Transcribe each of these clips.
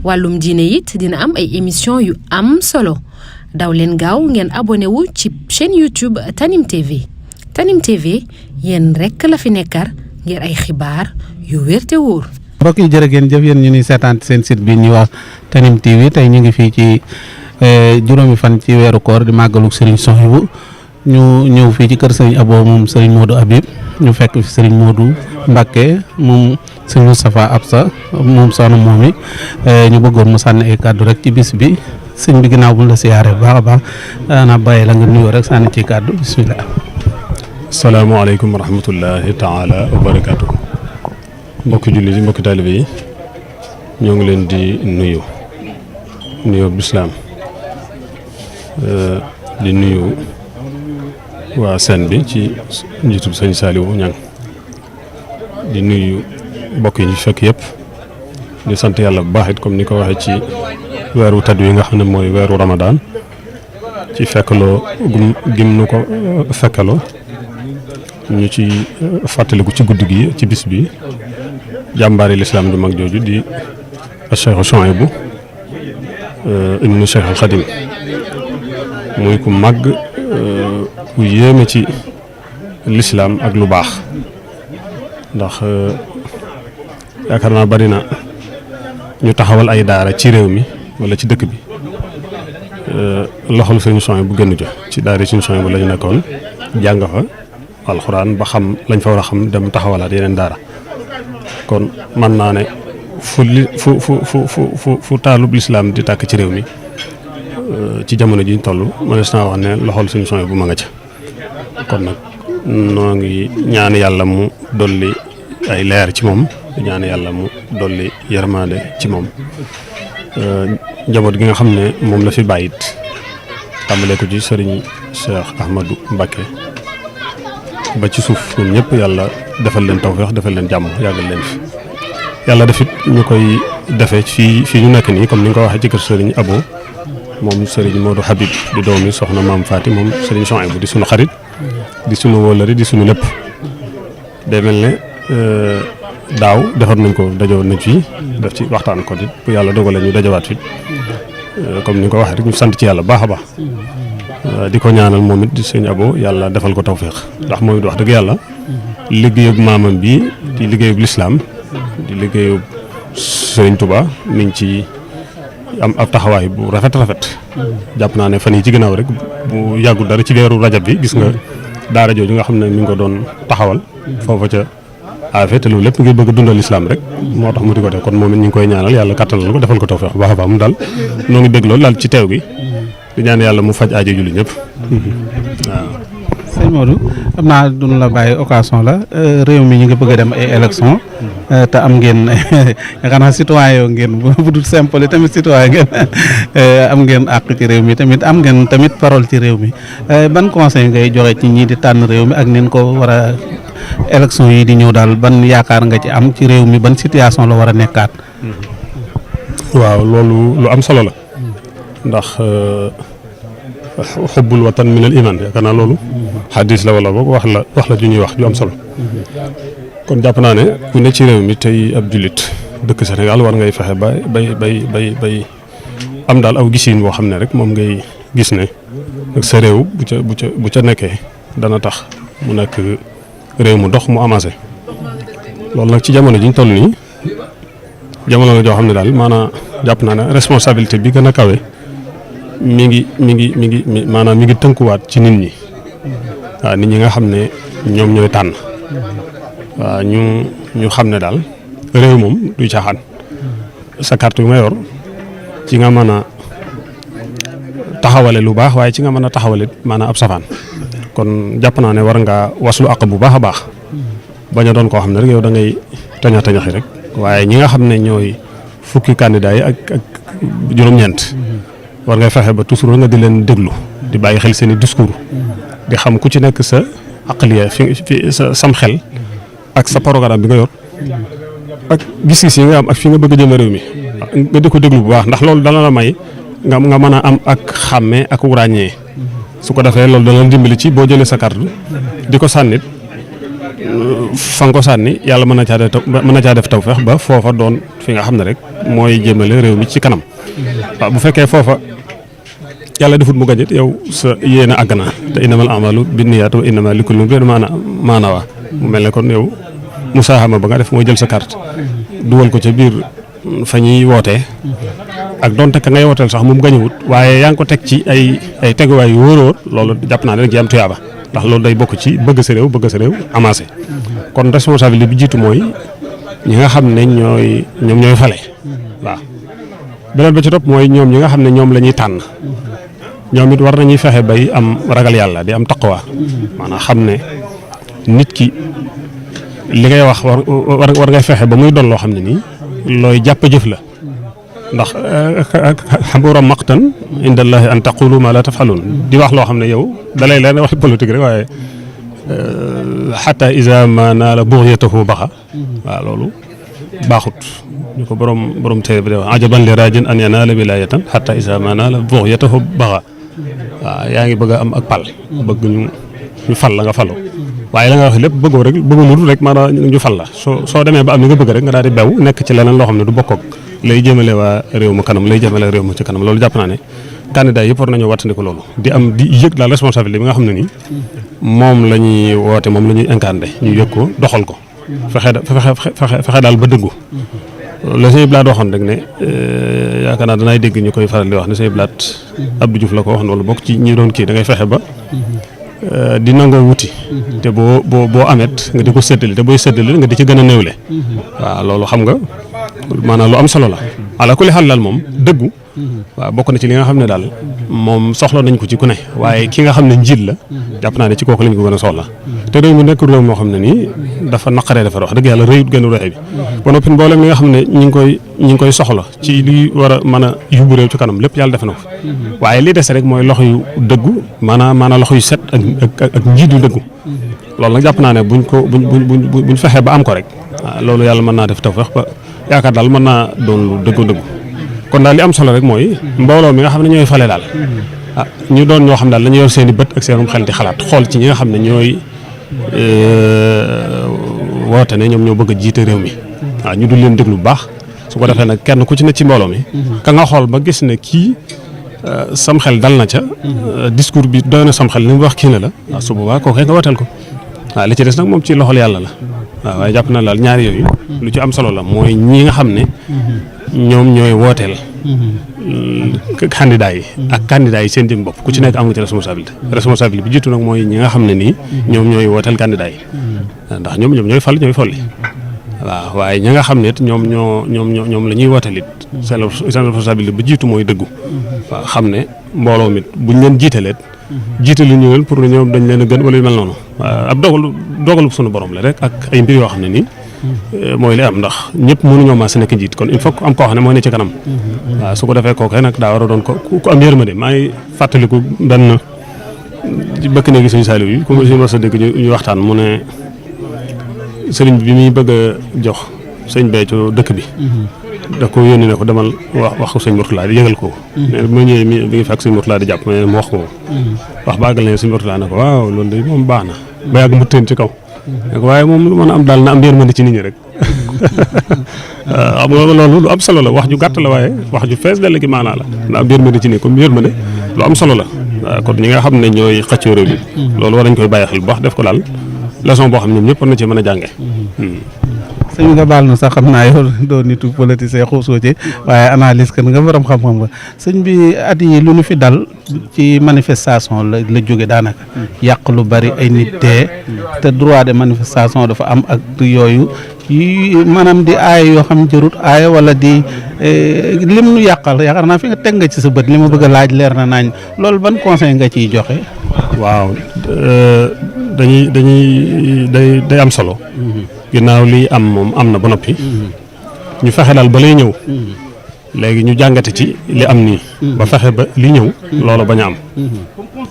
wàllum diine it dina am ay émission yu am solo daw leen gaaw ngeen abonné wu ci chaîne YouTube Tanim TV Tanim TV yéen rekk la fi nekkar ngir ay xibaar yu wér te wóor. mbokk yi jërë ngeen jëf yéen ñu ni seetaan seen site bi ñuy wax Tanim TV tey ñu ngi fii ci juróomi fan ci weeru koor di màggalu Serigne Souhaïbou ñu ñëw fii ci kër Serigne Abo moom Serigne Modou Habib ñu fekk fi Serigne Modou Mbacké moom Serigne Moustapha Absa moom soxna moom mi ñu bëggoon mu sànni ay kàddu rek ci bis bi sëñ bi ginnaaw bu la siyaare baax a baax daanaa bàyyi la nga nuyoo rek sànni ci kàddu bisimilah. asalaamaaleykum wa rahmatullahi taala wa barakaatu. mbokki jullit yi mbokki taalibe yi ñoo ngi leen di nuyoo bislaam di nuyu waa seen bi ci njiitul sëñ Saliou Niang di nuyu mbokk yi ñu fekk yëpp di sant yàlla bu baax it comme ni ko waxee ci weeru tedd yi nga xam ne mooy weeru Ramadan ci fekkaloo gim nu ko fekkaloo ñu ci fàttaliku ci guddi gi ci bis bi jàmbaari lislaam ju mag jooju di Cheikh Souhaïbou ibnu Cheikh al Khadim muy ku màgg ku yéeme ci lislaam ak lu baax ndax yaakaar naa bari na ñu taxawal ay daara ci réew mi wala ci dëkk bi loxol Sëriñ Souhaïbou bu gënu ja ci daara Sëriñ Souhaïbou la ñu nekkoon jàng fa alxuraan ba xam lañ fa war a xam dem taxawalaat yeneen daara kon mën naa ne fu taalub lislaam di tàkk ci réew mi ci jamono ji ñu toll mënees naa wax ne loxol Sëriñ Souhaïbou bu ma nga ca kon nag noo ngi ñaan yàlla mu dolli ay leer ci moom di ñaan yàlla mu dolli yërmande ci moom njaboot gi nga xam ne moom la fi bàyyit tàmbalee ko ci sëriñ Cheikh Ahmadou Mbacké ba ci suuf ñoom ñëpp yàlla defal leen tawfeex defal leen jàmm yàggal leen fi yàlla defit ñu koy defee fii ñu nekk nii comme ni nga ko waxee ci kër sëriñ Abo moom sëriñ Modou Habib di doomi soxna maam Faati moom sëriñ Souhaïbou di sunu xarit di sunu wóolari di sunu lépp day mel ne daaw defoon nañ ko dajowoon nañ fi def ci waxtaan ko it bu yàlla dogalee ñu dajawaat fi comme ni nga ko waxee rek ñu sant ci yàlla baax a baax di ko ñaanal moom it di sëñ Abo yàlla defal ko tawféex ndax moom it wax dëgg yàlla liggéeyub maamam bi di liggéeyub lislaam di liggéeyub sëriñ Touba mi ngi ci am ab taxawaay bu rafet jàpp naa ne fan yi ci ginnaaw rek bu yàggul dara ci weeru rajab bi gis nga daara jooju nga xam ne mi ngi ko doon taxawal foofa ca affaire te loolu lépp ngir bëgg dundal islam rek moo tax mu di ko def kon moom it ñu ngi koy ñaanal yàlla kattanal ko defal ko tawfeex bu baax a baax mu daal noo ngi bëgg loolu daal ci teew gi di ñaan yàlla mu faj aajo julli ñëpp waaw. sëñ Modou xam naa duñ la bàyyi occasion la réew mi ñu ngi bëgg a dem ay élection te am ngeen yaakaar naa citoyen ngeen bu dul simple tamit citoyen ngeen am ngeen àq ci réew mi tamit am ngeen tamit parole ci réew mi ban conseil ngay joxe ci ñii di tànn réew mi ak nin ko war a élection yi di ñëw daal ban yaakaar nga ci am ci réew mi ban situation la war a nekkaat. waaw loolu lu am solo la ndax xubbul watan min al iman yaakaar naa loolu xadis la wala boog wax la ju ñuy wax ju am solo kon jàpp naa ne ku ne ci réew mi tey ab jullit dëkk Sénégal war ngay fexe bay am daal aw gisiin boo xam ne rek moom ngay gis ne ak sa réew bu ca nekkee dana tax mu nekk réew mu dox mu avancé loolu nag ci jamono ji ñu toll nii jamono la joo xam ne daal maanaam jàpp naa ne responsabilité bi gën a kawe mi ngi tënkuwaat ci nit ñi waaw nit ñi nga xam ne ñoom ñooy tànn waaw ñu xam ne daal réew moom du caaxaan sa carte yu nga yor ci nga mën a taxawale lu baax waaye ci nga mën a taxawale maanaam ab safaan kon jàpp naa ne war ngaa waslu àq bu baax a baax bañ a doon koo xam ne rek yow da ngay tañaxi rek waaye ñi nga xam ne ñooy fukki candidat yi ak juróom-ñeent war ngay fexe ba toujours nga di leen déglu di bàyyi xel seen i discours di xam ku ci nekk sa aqliya fi sa sam xel ak sa programme bi nga yor ak gis-gis yi nga am ak fi nga bëgg a jëme réew mi nga di ko déglu bu baax ndax loolu dana la may nga mën a am ak xàmmee ak ràññee su ko defee loolu dana la dimbali ci boo jëlee sa carte di ko sànnit fa nga ko sànni yàlla mën na caa def tawfeex ba foofa doon fi nga xam ne rek mooy jëmale réew mi ci kanam waaw bu fekkee foofa yàlla defut mu gañit yow sa yéene àgg na te innamal a'maalu binniyaat wa innamaa likulli imri'in maa nawaa mu mel ne kon yow musaahama ba nga def mooy jël sa carte dugal ko ca biir fa ñuy wootee ak donte ka ngay wooteel sax moom gañewut waaye yaa ngi ko teg ci ay teguwaay yu wóor loolu jàpp naa ne rek am tuyaaba ndax loolu day bokk ci bëgg sa réew avancé kon responsabilité bi jiitu mooy ñi nga xam ne ñoom ñooy fale waaw beneen ba ci topp mooy ñoom ñi nga xam ne ñoom la ñuy tànn ñoom it war nañuy fexe bay am ragal yàlla di am taqwa maanaam xam ne nit ki li ngay wax war ngay fexe ba muy doon loo xam ne nii looy jàpp jëf la ndax xabura maqtan indallahi an taqulu ma la tafalun di wax loo xam ne yow dalay leen wax politique rek waaye xata isa ma naa la buxyatahu baxa waaw loolu baaxut ñu ko borom téere bi de wax ajaban li rajin an yanaala wilayatan xata isa ma naa la buxyatahu baxa waaw yaa ngi bëgg a am ak pal bëgg ñu fal la nga falu waaye la nga wax lépp bëggoo lu rek maanaam ñu fal la soo demee ba am li nga bëgg rek nga daal di bew nekk ci leneen loo xam ne du bokk ak lay jëmale waa réew ma kanam lay jëmale réew ma ci kanam loolu jàpp naa ne candidat yëpp war nañoo wattandiku loolu di yëg daal responsabilité bi nga xam ne nii moom la ñuy woote moom la ñuy incarné ñu yëg ko doxal ko fexe daal ba dëggu la sëñ Blaat waxoon rek ne yaakaar naa danaay dégg ñu koy faral di wax ne sëñ Blaat Abdou Diouf la ko wax noonu bokk ci ñi doon kii da ngay fexe ba di nangoo wuti te boo amet nga di ko séddale te booy séddale nga di ci gën a néewle waaw loolu xam nga maanaam lu am solo la ala kulli xaal daal moom dëggu waaw bokk na ci li nga xam ne daal moom soxla nañ ko ci ku ne waaye ki nga xam ne njiit la jàpp naa ne ci kooku lañ ko gën a soxla te réew mi nekk réew moo xam ne nii dafa naqaree dafa wax dëgg yàlla rëyut gën a roxe bi ba noppi mboolem li nga xam ne ñi ngi koy soxla ci li war a mën a yóbbu réew ci kanam lépp yàlla def na ko waaye li des rek mooy loxo yu dëggu maanaam loxo yu set ak njiit yu dëggu loolu nag jàpp naa ne buñ fexee ba am ko rek loolu yàlla mën naa def tawfeex ba yaakaar daal mën naa doon lu dëggu kon daal li am solo rek mooy mbooloo mi nga xam ne ñooy fale daal ñu doon ñoo xam daal dañu yor seen i bët ak seenum xel di xalaat xool ci ñi nga xam ne ñooy woote ne ñoom ñoo bëgg a jiite réew mi waaw ñu dul leen déglu bu baax su ko defee nag kenn ku ci ne ci mbooloo mi ka nga xool ba gis ne kii sam xel dal na ca discours bi doy na sam xel li mu wax kii na la waaw su boobaa kooku nga wooteel ko waaw li ci des nag moom ci loxol yàlla la waaw waaye jàpp na daal ñaari yooyu lu ci am solo la mooy ñi nga xam ne ñoom ñooy wooteel candidat yi ak candidat yi seen jëm bopp ku ci nekk am nga ci responsabilité bi jiitu nag mooy ñi nga xam ne nii ñoom ñooy wooteel candidat yi ndax ñoom ñooy fal ñooy folli waaw waaye ñi nga xam ne it ñoom la ñuy wooteel it seen responsabilité bi jiitu mooy dëggu waaw xam ne mbooloo mit buñ leen jiitaleet jiitalu ñu leen pour ne ñoom dañ leen a gën wala yu mel noonu ab dogalu sunu borom la rek ak ay mbir yoo xam ne nii mooy li am ndax ñëpp mënuñoo maa sa nekk njiit kon il faut que am koo xam ne mooy ne ci kanam waaw su ko defee kooku nag daa war a doon ku am yërmande maa ngi fàttaliku benn bëkk néegi sëñ Saliou yi ku si ma sa dégg ñu waxtaan mu ne sëriñ bi muy bëgg a jox sëñ Béthio dëkk bi da ko yónni ne ko demal wax ko sëñ Mourtala di yëgal ko mais bu ma ñëwee mi ngi fekk sëñ Mourtala di jàpp mais mu wax ko wax baagal ne sëñ Mourtala ne ko waaw loolu de moom baax na ba yàgg mu tën ci kaw waaye moom lu mën a am daal na am yërmande ci nit ñi rek xam nga loolu lu am solo la wax ju gàtt la waaye wax ju fees dell gi maanaa la na am yërmande ci nit comme yërmande lu am solo la waaw kon ñi nga xam ne ñooy xëccoo réew mi loolu war nañ koy bàyyi xel bu baax def ko daal leçon boo xam ne ñoom ñëpp war na ci mën a jànge sëñ nga baal na sax xam naa yow doo nitu politicien xuusoo ci waaye analyse kan nga borom xam-xam nga sëñ bi at yi lu ñu fi dal ci manifestation la jóge daanaka yàq lu bari ay nit dee te droit de manifestation dafa am ak yooyu maanaam di aaya yoo xam jërut aaya wala di lim nu yàqal yaakaar naa fi nga teg nga ci sa bët li ma bëgg a laaj leer na naañ loolu ban conseil nga ciy joxe. waaw day am solo. ginnaaw lii am moom am na ba noppi. ñu fexe daal ba lay ñëw. léegi ñu jàngate ci li am nii. ba fexe ba li ñëw. loolu bañ a am.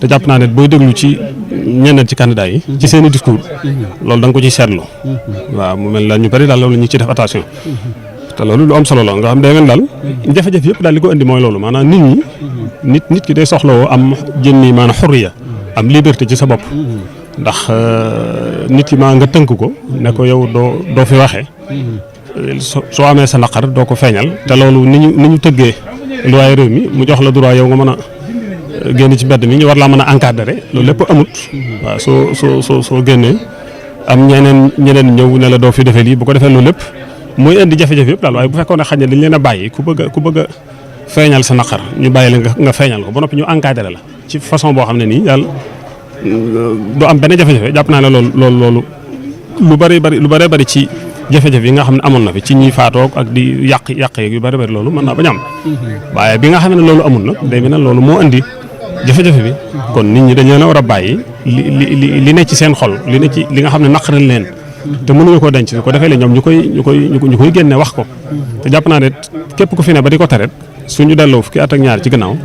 te jàpp naa ne booy déglu ci ñeneen ci candidat yi. ci seen i discours. loolu da nga ko ci seetlu. waaw mu mel la ñu bari daal loolu ñu ci def attention. te loolu lu am solo la nga xam day mel daal. jafe-jafe yëpp daal li ko indi mooy loolu maanaam nit ñi. nit ki day soxlawoo am jëmmi maanaam xurriya am liberté ci sa bopp. ndax nit ki maa nga tënk ko ne ko yow doo fi waxee soo amee sa naqar doo ko feeñal te loolu ni ñu tëggee luwaay réew mi mu jox la droit yow nga mën a génn ci mbedd mi ñu war laa mën a encadrer loolu lépp amut waaw soo génnee am ñeneen ñëw ne la doo fi defee lii bu ko defee loolu lépp muy indi jafe-jafe yëpp daal waaye bu fekkoon ne xañ ne dañ leen a bàyyi ku bëgg a feeñal sa naqar ñu bàyyi la nga feeñal ko ba noppi ñu encadrer la ci façon boo xam ne nii daal du am benn jafe-jafe jàpp naa ne loolu lu bari ci jafe-jafe yi nga xam ne amoon na fi ci ñuy faatoog ak di yàq yeeg yu bari loolu mën naa bañ am waaye bi nga xam ne loolu amul nag day mel ne loolu moo indi jafe-jafe bi kon nit ñi dañ leen a war a bàyyi li ne ci seen xol li ne ci li nga xam ne naqaral leen te mënuñu koo denc ko defee la ñoom ñu koy génne wax ko te jàpp naa ne képp ku fi ne ba di ko taret suñu delloo fukki at ak ñaar ci gannaaw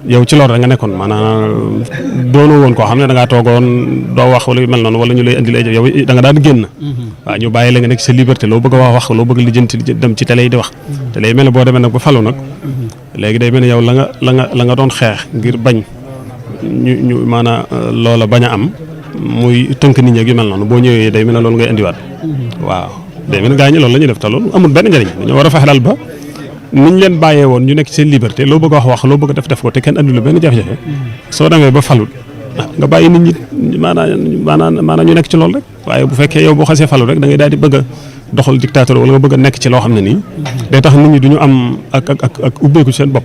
yow ci loolu da nga nekkoon maanaam doonoo woon koo xam ne da ngaa toogoon doo wax wala yu mel noonu wala ñu lay indi lay yow da nga daan génn waaw ñu bàyyi la nga nekk sa liberté loo bëgg a wax loo bëgg lijjanti dem ci télé yi di wax te lay mel ne boo demee nag ba falu nag léegi day mel ne yow la nga doon xeex ngir bañ ñu maanaam loola bañ a am muy tënk nit ñi ak yu mel noonu boo ñëwee day mel ne loolu ngay indiwaat waaw day mel ne gaa ñi loolu la ñuy def te loolu amul benn njëriñ dañoo war a fexe daal ba niñ leen bàyyee woon ñu nekk ci seen liberté loo bëgg a wax loo bëgg a def ko te kenn andi lu benn jafe-jafe soo demee ba falut nga bàyyi nit ñi maanaam ñu nekk ci loolu rek waaye bu fekkee yow boo xasee falut rek da ngay daal di bëgg a doxal dictateur wala nga bëgg a nekk ci loo xam ne nii day tax nit ñi du ñu am ak ubbeeku seen bopp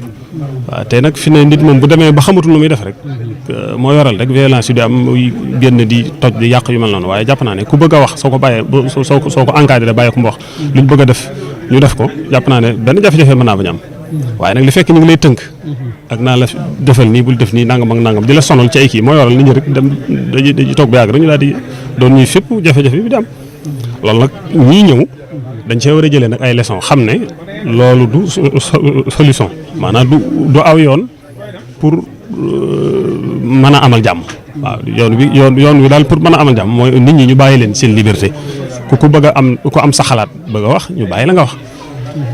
waaw te nag fi ne nit moom bu demee ba xamatul lu muy def rek moo yoral rek violence yu di am génn di toj di yàq yu mel noonu waaye jàpp naa ne ku bëgg a wax soo ko bàyyee soo ko encadré bàyyee ko mu wax luñ bëgg a def ñu def ko jàpp naa ne benn jafe-jafe mën naa bañ am waaye nag li fekk ñu ngi lay tënk ak naa la defal nii bul def nii nangam ak nangam di la sonal ci ay kii moo yoral nit ñi rek dem dañuy toog ba yàgg rek ñu daal di doon ñuy fépp jafe-jafe bi di am loolu nag ñii ñëw dañ cee war a jëlee nag ay leçon xam ne loolu du solution maanaam du aw yoon pour mën a amal jàmm waaw yoon wi daal pour mën a amal jàmm mooy nit ñi ñu bàyyi leen seen liberté ku bëgg a am ku am sa xalaat bëgg a wax ñu bàyyi la nga wax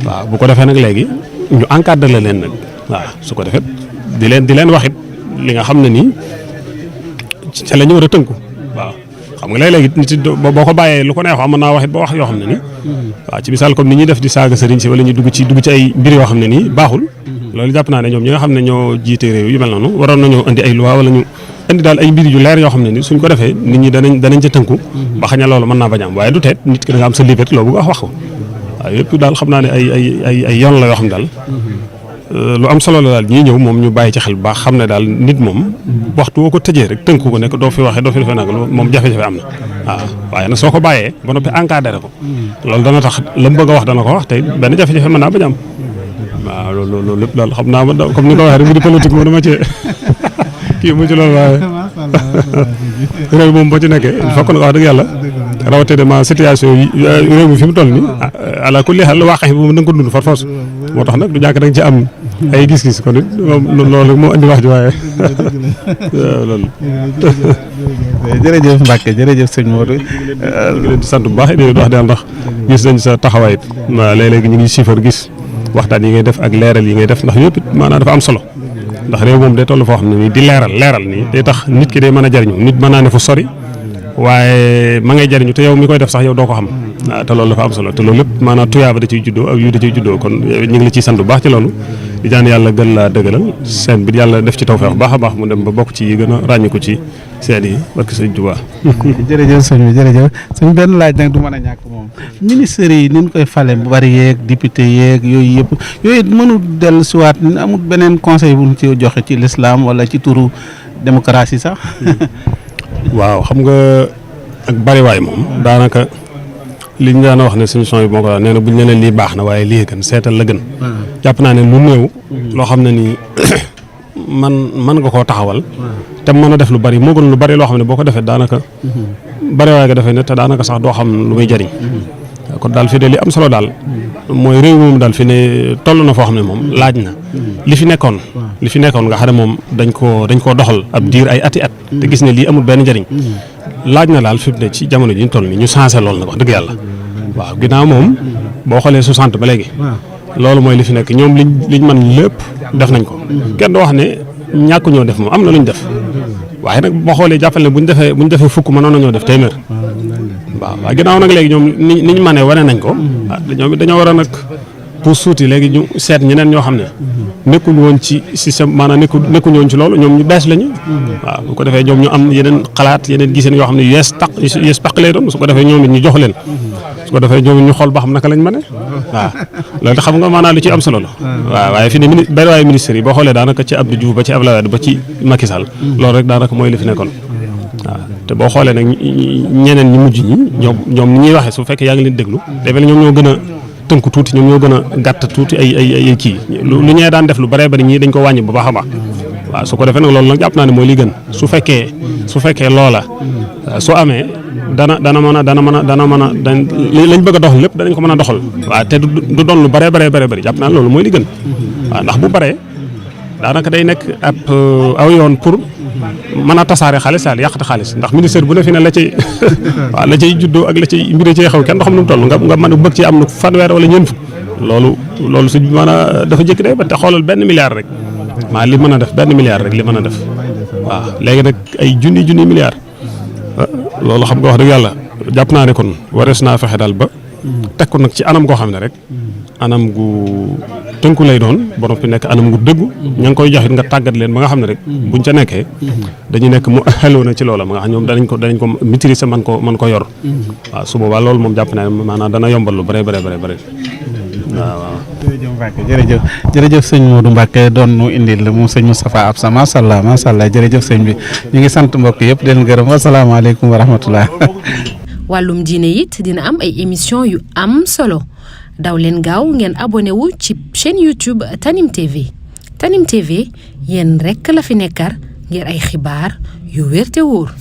waaw bu ko defee nag léegi ñu encadré leen nag waaw su ko defee di leen waxit li nga xam ne nii ca la ñu war a tënku waaw xam nga léeg-léegi nit boo ko bàyyee lu ko neex mën naa waxit ba wax yoo xam ne nii waaw ci misaal comme ni ñuy def di saaga sëriñ si wala ñu dugg ci ay mbir yoo xam ne nii baaxul loolu jàpp naa ne ñoom ñi nga xam ne ñoo jiite réew yu mel noonu waroon nañoo indi ay loi wala ñu indi daal ay mbir yu leer yoo xam ne nii suñ ko defee nit ñi danañ ca tënku ba xañ na loolu mën naa bañ am waaye du teet nit ki da nga am sa liberté loo bëgg wax ko waaw yëpp daal xam naa ne ay yoon la yoo xam ne daal lu am solo la daal ñii ñëw moom ñu bàyyi ci xel bu baax xam ne daal nit moom waxtu woo ko tëjee rek tënku ko nekk doo fi waxee doo fi defee nag moom jafe-jafe am na waaw waaye nag soo ko bàyyee ba noppi encadré ko loolu dana tax la mu bëgg a wax dana ko wax te benn jafe-jafe mën naa bañ am waaw loolu lépp daal xam naa ma comme ni ko waxee rek mu di politique moom dama cee kii mu ci loolu waaye réew moom boo ci nekkee il faut que nag wax dëgg yàlla rawatina ma situation yi réew mi fi mu toll nii ala kulli xel waaqe bi moom da nga ko dund far force moo tax nag du ñàkk da nga ci am ay gis-gis kon it moom loolu moo indi wax ji waaye loolu. jërëjëf Mbacke jërëjëf sëñ Modou. ñu ngi leen di sant bu baax di leen wax daal ndax gis nañ sa taxawaay it waaw léeg-léeg ñu ngi siifar gis waxtaan yi ngay def ak leeral yi ngay def ndax yëpp it maanaam dafa am solo. ndax réew moom day toll foo xam ne nii di leeral nii day tax nit ki day mën a jariñu nit mën naa ne fu sori waaye ma ngay jariñu te yow mi koy def sax yow doo ko xam waaw te loolu dafa am solo te loolu lépp maanaam tuyaaba da ciy juddoo ak yu da ciy juddoo kon ñu ngi la ciy sant bu baax ci loolu di jaan yàlla gën laa dëggalal seen bi yàlla def ci tawfeex baax a baax mu dem ba bokk ci yi gën a ràññi ko ci seen yi barke Sëñ Tuubaa. jërëjëf sëñ bi jërëjëf sëñ benn laaj nag du mën a ñàkk moom ministère yi ni ñu koy fale bu bari yeeg député yeeg yooyu yëpp yooyu mënul dellu siwaat amul beneen conseil bu ñu ci joxe ci l'islam wala ci turu démocratie sax. waaw xam nga ak bariwaay moom daanaka li ñu daan wax ne suñu son yi moo ko nee na buñ ne leen lii baax na waaye lii gën seetal la gën. jàpp naa ne lu néew. loo xam ne nii man nga koo taxawal. te mën a def lu bari moo gën lu bari loo xam ne boo ko defee daanaka. bariwaay nga defee ne te daanaka sax doo xam lu muy jariñ. kon daal fi de li am solo daal. mooy réew moom daal fi ne toll na foo xam ne moom laaj na. li fi nekkoon nga xam ne moom dañ koo doxal ab diir ay ati at. te gis ne lii amul benn njariñ. laaj na daal fi mu ne ci jamono ji ñu toll nii ñu sensé loolu nag wax dëgg yàlla. waaw ginnaaw moom boo xoolee 60 ba léegi. loolu mooy li fi nekk ñoom liñ mën lépp def nañ ko. kenn du wax ne ñàkk ñoo def moom am na luñ def. waaye nag boo xoolee jàppal ne bu ñu defee fukk mënoon nañoo def téeméer waaw waaye ginnaaw nag léegi ñoom ni ñu mënee wane nañ ko dañoo war a nag pour suuti léegi ñu seet ñeneen ñoo xam ne nekkul woon ci système maanaam nekkuñu woon ci loolu ñoom ñu bees lañu waaw bu ko defee ñoom ñu am yeneen xalaat yeneen giseen yoo xam ne yees taq lay doon su ko defee ñoom it ñu jox leen su ko defee ñoom it ñu xool ba xam naka lañ mëne waaw loolu te xam nga maanaam lu ci am solo la waaw waaye fi ne bari waaye ministère yi boo xoolee daanaka ci Abdou Diouf ba ci Abdoulaye Wade ba ci Macky Sall loolu rek daanaka mooy li fi nekkoon waaw te boo xoolee nag ñeneen ñi mujj ñi ñoom ni ñuy waxee su fekkee yaa ngi leen déglu dafay ñoom ñoo gën a tënku tuuti ñoom ñoo gën a gàtt tuuti ay kii lu ñee daan def lu bëree bëri ñii dañ ko wàññi bu baax a baax waaw su ko defee nag loolu nag jàpp naa ne mooy li gën su fekkee loola su amee dana mën a lañ bëgg a doxal lépp danañ ko mën a doxal waaw te du doon lu bëree bëri jàpp naa loolu mooy li gën waaw ndax bu bëree daanaka day nekk ab aw yoon pour mën a tasaare xaalis daal yàqate xaalis ndax ministère bu ne fi ne la cay waaw la cay juddoo ak la cay mbiri cay xew kenn du xam nu mu toll nga mën a bëgg ci am na fanweer wala ñeent fukk loolu su mën a dafa jëkk de ba te xoolal benn milliard rek maa li mën a def benn milliard rek li mën a def waaw léegi nag ay junni milliard loolu xam nga wax dëgg yàlla jàpp naa ne kon warees naa fexe daal ba teg ko nag ci anam goo xam ne rek anam gu tënku lay doon borom fi nekk anam gu dëggu ña ngi koy joxit nga tàggat leen ba nga xam ne rek buñ ca nekkee dañuy nekk mu xeloo na ci loola ma nga xam ñoom danañ ko maîtriser man ko yor waaw su boobaa loolu moom jàpp naa ne maanaam dana yombal lu bare waaw jërëjëf sëñ Modou Mbacke doon nu indil moom sëñ Moustapha Absa macha allah jërëjëf sëñ bi ñu ngi sant mbokk yëpp di leen gërëm wasalaamaaleykum wa rahmatullah wàllum diine it dina am ay émission yu am solo daw leen gaaw ngeen abonné wu ci chaîne YouTube Tanim TV Tanim TV yéen rekk la fi nekkar ngir ay xibaar yu wér te wóor